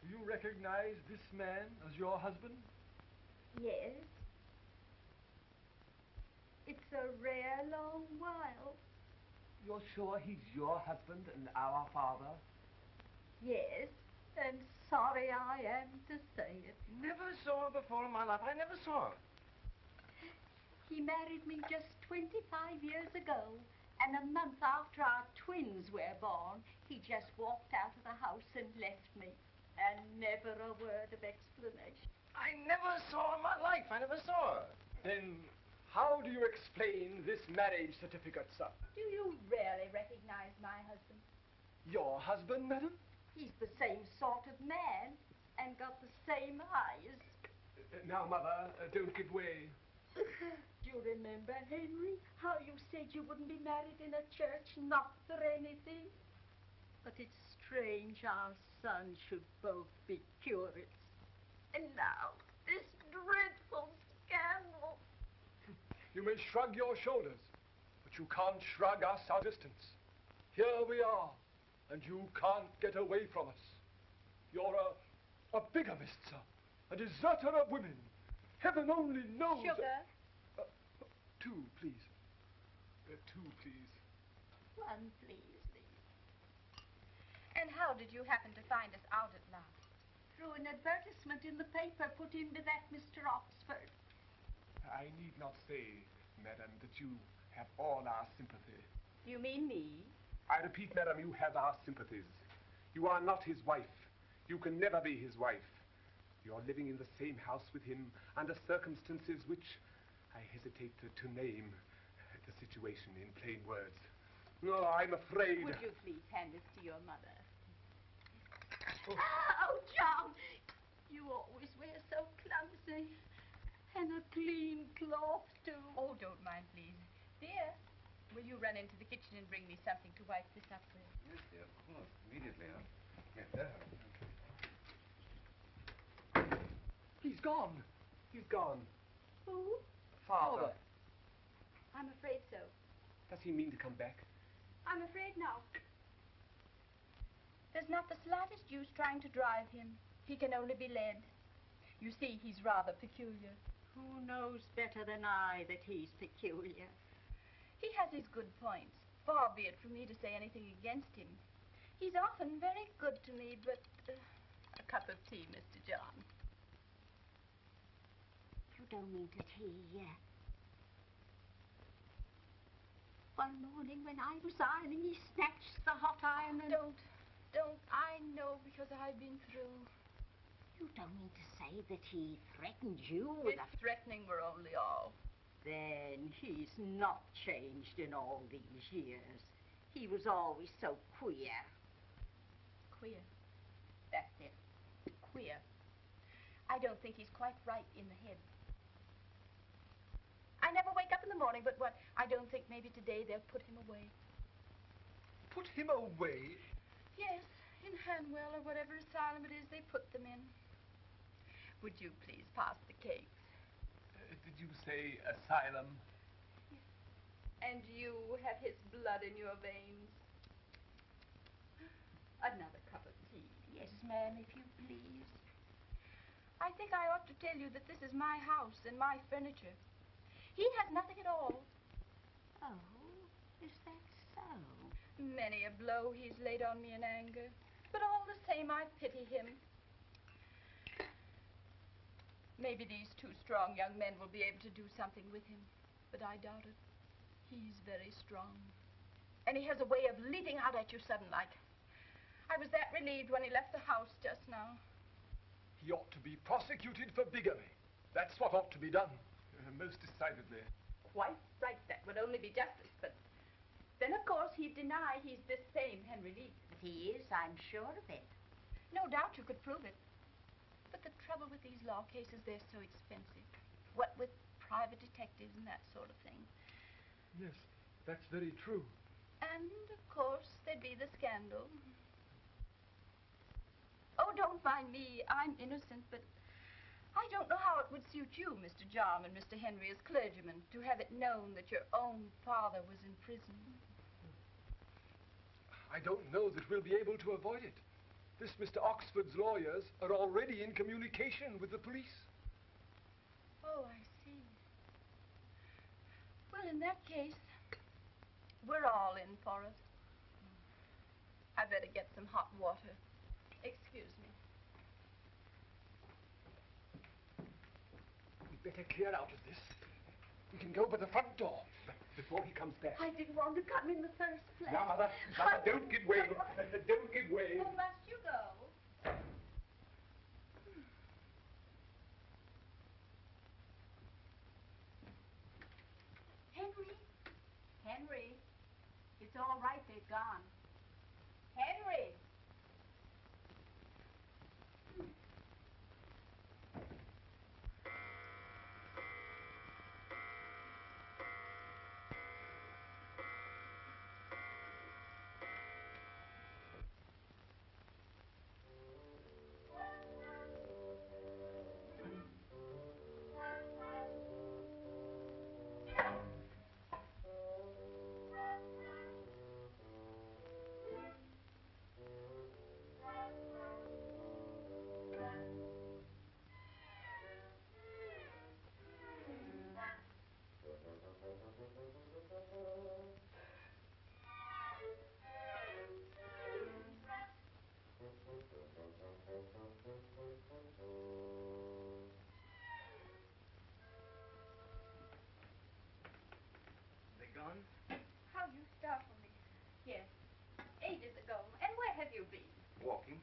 do you recognize this man as your husband? Yes. It's a rare long while. You're sure he's your husband and our father? Yes, and sorry I am to say it. Never saw her before in my life. I never saw her. He married me just 25 years ago, and a month after our twins were born, he just walked out of the house and left me, and never a word of explanation. I never saw her in my life. I never saw her. Then how do you explain this marriage certificate, sir? Do you really recognize my husband? Your husband, madam? He's the same sort of man, and got the same eyes. Now, Mother, don't give way. Do you remember, Henry, how you said you wouldn't be married in a church, not for anything? But it's strange our sons should both be curates. And now, this dreadful scandal. You may shrug your shoulders, but you can't shrug us our distance. Here we are, and you can't get away from us. You're a bigamist, sir, a deserter of women. Heaven only knows... Sugar? Two, please. Two, please. One, please, Lee. And how did you happen to find us out at last? Through an advertisement in the paper put in by that Mr. Oxford. I need not say, madam, that you have all our sympathy. You mean me? I repeat, madam, you have our sympathies. You are not his wife. You can never be his wife. You're living in the same house with him under circumstances which I hesitate to name the situation in plain words. No, I'm afraid... Would you please hand this to your mother? Oh, John! You always wear so clumsy. And a clean cloth, too. Oh, don't mind, please. Dear, will you run into the kitchen and bring me something to wipe this up with? Yes, dear, of course. Immediately, huh? Yes, sir. He's gone. He's gone. Who? Father. I'm afraid so. Does he mean to come back? I'm afraid not. There's not the slightest use trying to drive him. He can only be led. You see, he's rather peculiar. Who knows better than I that he's peculiar? He has his good points. Far be it from me to say anything against him. He's often very good to me, but a cup of tea, Mr. John. You don't mean to tea, One morning when I was ironing, he snatched the hot iron and... Don't. I know because I've been through. You don't mean to say that he threatened you with If threatening were only all. Then he's not changed in all these years. He was always so queer. Queer. That's it. Queer. I don't think he's quite right in the head. I never wake up in the morning, but what? I don't think maybe today they'll put him away. Put him away? Yes, in Hanwell or whatever asylum it is they put them in. Would you please pass the cakes? Did you say asylum? Yes. And you have his blood in your veins. Another cup of tea. Yes, ma'am, if you please. I think I ought to tell you that this is my house and my furniture. He has nothing at all. Oh, is that so? Many a blow he's laid on me in anger. But all the same, I pity him. Maybe these two strong young men will be able to do something with him. But I doubt it. He's very strong. And he has a way of leaping out at you sudden like. I was that relieved when he left the house just now. He ought to be prosecuted for bigamy. That's what ought to be done. Most decidedly. Quite right. That would only be justice. But then, of course, he'd deny he's this same Henry Lee. But he is, I'm sure of it. No doubt you could prove it. But the trouble with these law cases, they're so expensive. What with private detectives and that sort of thing. Yes, that's very true. And, of course, there'd be the scandal. Oh, don't mind me. I'm innocent, but I don't know how it would suit you, Mr. John and Mr. Henry, as clergymen, to have it known that your own father was in prison. I don't know that we'll be able to avoid it. This Mr. Oxford's lawyers are already in communication with the police. Oh, I see. Well, in that case, we're all in for it. I better get some hot water. Excuse me. We'd better clear out of this. We can go by the front door before he comes back. I didn't want to come in the first place. Now, Mother, don't give way. Don't give way. Oh, must you go? Henry, it's all right, they've gone. Henry! Gone? How you startled me. Yes, ages ago. And where have you been? Walking.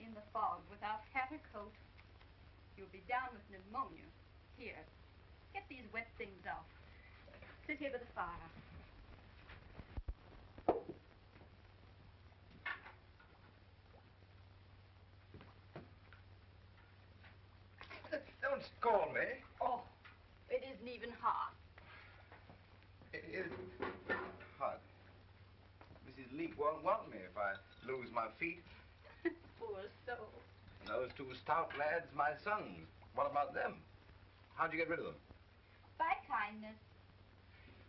In the fog, without hat or coat. You'll be down with pneumonia. Here, get these wet things off. Sit here by the fire. Don't scold me. Oh, it isn't even hot. It is hot. Mrs. Leake won't want me if I lose my feet. Poor soul. And those two stout lads, my sons. What about them? How'd you get rid of them? By kindness.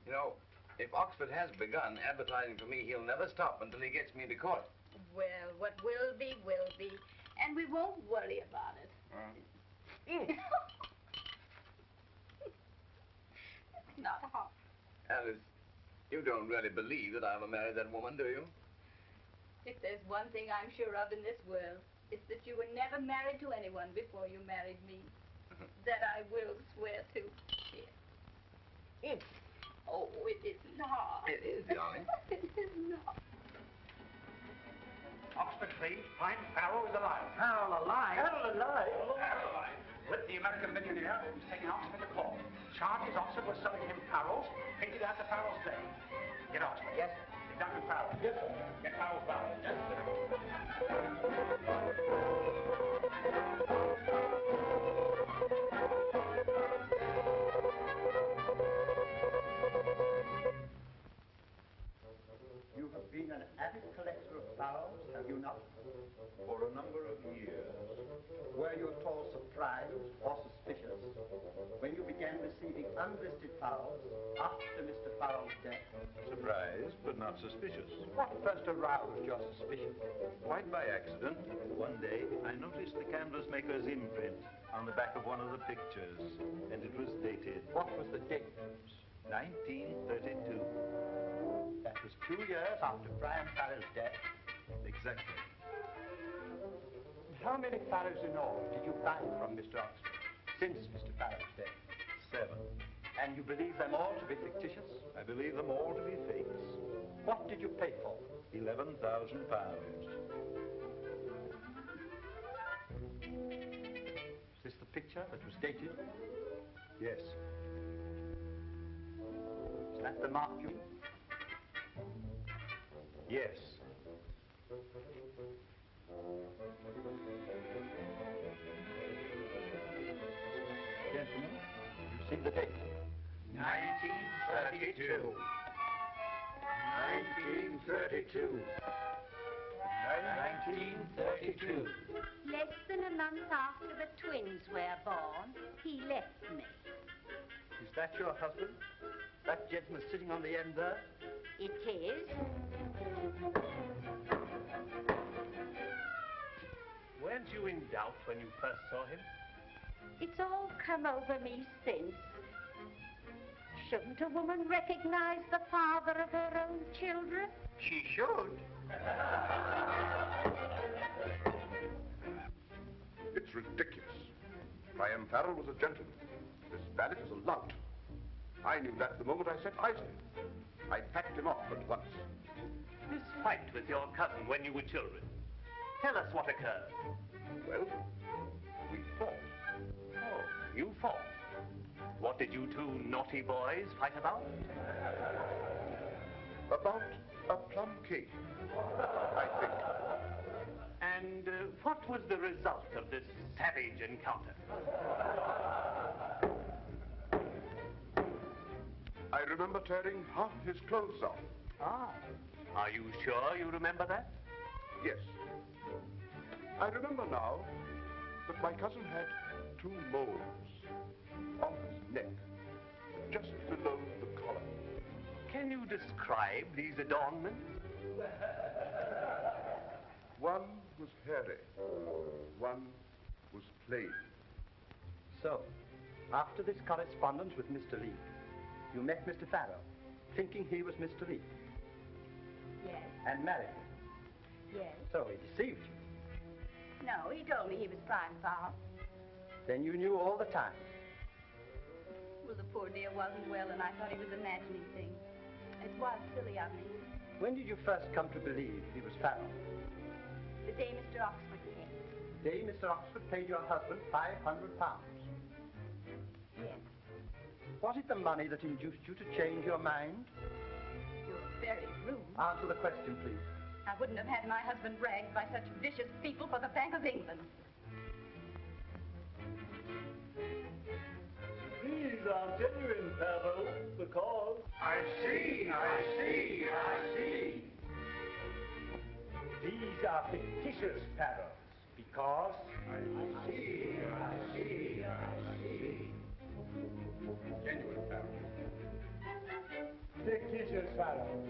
You know, if Oxford has begun advertising for me, he'll never stop until he gets me into court. Well, what will be, will be. And we won't worry about it. It's not hot. Alice, you don't really believe that I'll marry that woman, do you? If there's one thing I'm sure of in this world, it's that you were never married to anyone before you married me. That I will swear to. Here. Oh, it is not. It is, darling. It is not. Oxford, please. Find Farrell is alive. Farrell alive? Farrell alive? Farrell alive. With the American millionaire who's taking Oxford to court. Charges Oxford was selling him Farrell's, painted after Farrell's day. Get Oxford. Yes. Get down to Farrell. Yes, sir. Get Farrell's body. Yes, sir. You have been an avid collector of fowls, have you not? For a number of years. Were you at all surprised or suspicious when you began receiving unlisted fowls after Mr. Farrell's death? Surprised, but not suspicious. What first aroused your suspicion? Quite by accident, one day I noticed the canvas maker's imprint on the back of one of the pictures, and it was dated. What was the date? 1932. That was 2 years after Brian Farrell's death. Exactly. How many farrows in all did you buy from Mr. Oxford since Mr. Farrell's death? 7. And you believe them all to be fictitious? I believe them all to be fakes. What did you pay for? £11,000. Is this the picture that was dated? Yes. Is that the mark you... Yes. Gentlemen, you see the date. 1932. 1932. 1932. Less than a month after the twins were born, he left me. Is that your husband? That gentleman sitting on the end there? It is. Weren't you in doubt when you first saw him? It's all come over me since. Shouldn't a woman recognize the father of her own children? She should. It's ridiculous. Graham Farrell was a gentleman. This valet is a lout. I knew that the moment I set eyes on him. I packed him off at once. This fight with your cousin when you were children. Tell us what occurred. Well, we fought. Oh, you fought. What did you two naughty boys fight about? About a plum cake, I think. And what was the result of this savage encounter? I remember tearing half his clothes off. Ah. Are you sure you remember that? Yes. I remember now that my cousin had 2 moles on his neck, just below the collar. Can you describe these adornments? One was hairy, one was plain. So, after this correspondence with Mr. Lee, you met Mr. Farrell, thinking he was Mr. Lee, Yes. and married him. Yes. So he deceived you. No, he told me he was Brian Farrell. Then you knew all the time. Well, the poor dear wasn't well, and I thought he was imagining things. It was silly of me. When did you first come to believe he was Farrell? The day Mr. Oxford came. The day Mr. Oxford paid your husband £500. Yes. Was it the money that induced you to change your mind? You're very rude. Answer the question, please. I wouldn't have had my husband ragged by such vicious people for the Bank of England. These are genuine Farrell, because... I see. These are fictitious Farrells, because... I see. Genuine Farrell. Fictitious Farrells.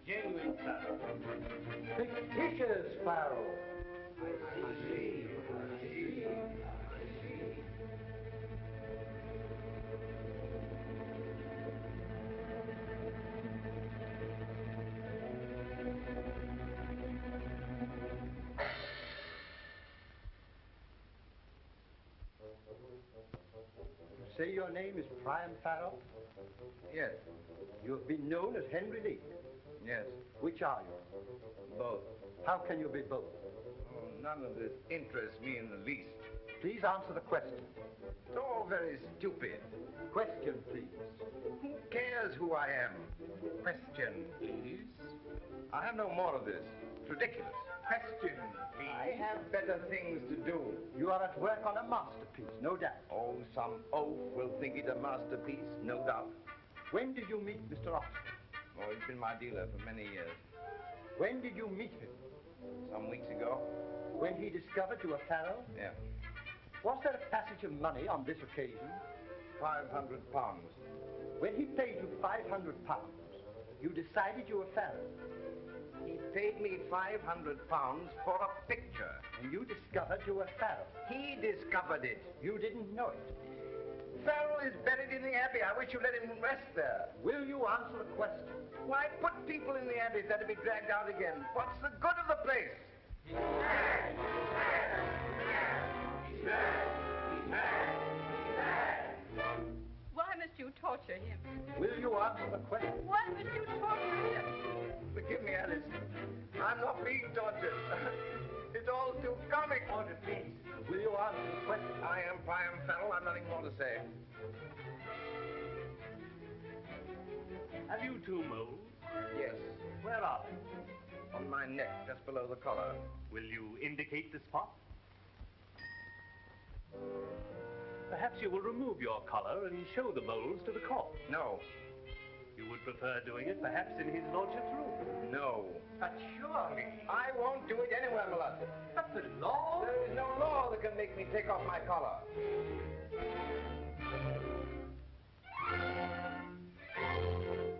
Genuine Farrell. Fictitious Farrell. I see. say your name is Priam Farrell? Yes. You have been known as Henry Leake. Yes. Which are you? Both. How can you be both? Oh, none of this interests me in the least. Please answer the question. It's all very stupid. Question, please. Who cares who I am? Question, please. I have no more of this. It's ridiculous. Question, please. I have better things to do. You are at work on a masterpiece, no doubt. Oh, some oaf will think it a masterpiece, no doubt. When did you meet Mr. Oxford? Oh, he's been my dealer for many years. When did you meet him? Some weeks ago. When he discovered you were Farrell? Yeah. Was there a passage of money on this occasion? £500. When he paid you £500, you decided you were Farrell. He paid me £500 for a picture. And you discovered you were Farrell. He discovered it. You didn't know it. Farrell is buried in the Abbey. I wish you'd let him rest there. Will you answer the question? Why put people in the Abbey if they're to be dragged out again? What's the good of the place? Why must you torture him? Will you answer the question? Why must you torture him? Forgive me, Alice. I'm not being tortured. It's all too comic. Order, please. Will you answer the question? I am Priam Farrell. I've nothing more to say. Have you two moles? Yes. Where are they? On my neck, just below the collar. Will you indicate the spot? Perhaps you will remove your collar and show the moles to the court. No. You would prefer doing it perhaps in his lordship's room? No. But surely. I won't do it anywhere, my lord. But the law? There is no law that can make me take off my collar.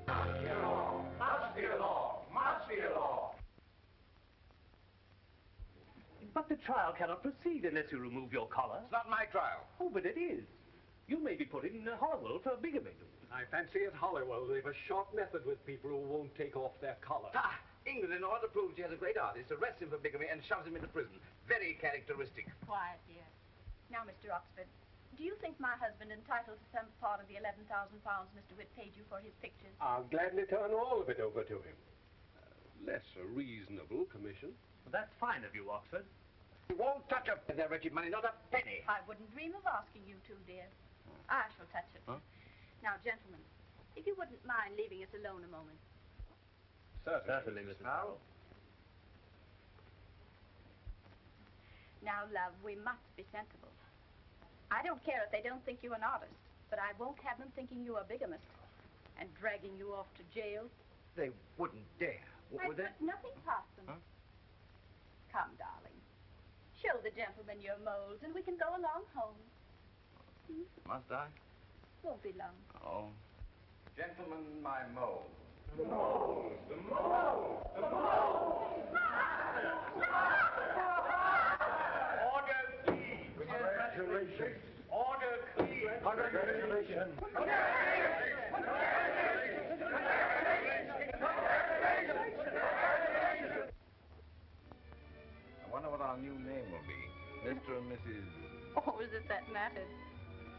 Must be a law. Must be a law. Must be a law. But the trial cannot proceed unless you remove your collar. It's not my trial. Oh, but it is. You may be put in Hollowell for bigamy. I fancy at Hollowell they've a short method with people who won't take off their collar. Ah, England, in order to prove she has a great artist, arrests him for bigamy and shoves him into prison. Very characteristic. Quiet, dear. Now, Mr. Oxford, do you think my husband entitled to some part of the £11,000 Mr. Witt paid you for his pictures? I'll gladly turn all of it over to him. Less a reasonable commission. Well, that's fine of you, Oxford. You won't touch a their wretched money, not a penny. I wouldn't dream of asking you to, dear. I shall touch it. Huh? Now, gentlemen, if you wouldn't mind leaving us alone a moment. Certainly, Mrs. Farrell. Now, love, we must be sensible. I don't care if they don't think you an artist, but I won't have them thinking you a bigamist and dragging you off to jail. They wouldn't dare. I Would they? put nothing past them. Huh? Come, darling. Show the gentleman your moles, and we can go along home. Must I? Won't be long. Oh. Gentlemen, my mole. The moles! The moles! The moles! Order, please! Congratulations! Order, please! Congratulations! I wonder what our new name will be. Mr. and Mrs. Oh, as if that mattered.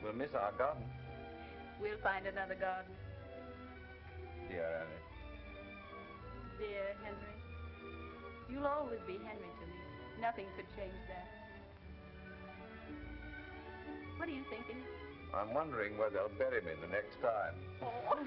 We'll miss our garden. We'll find another garden. Dear Alice. Dear Henry, you'll always be Henry to me. Nothing could change that. What are you thinking? I'm wondering where they'll bury me the next time. Oh.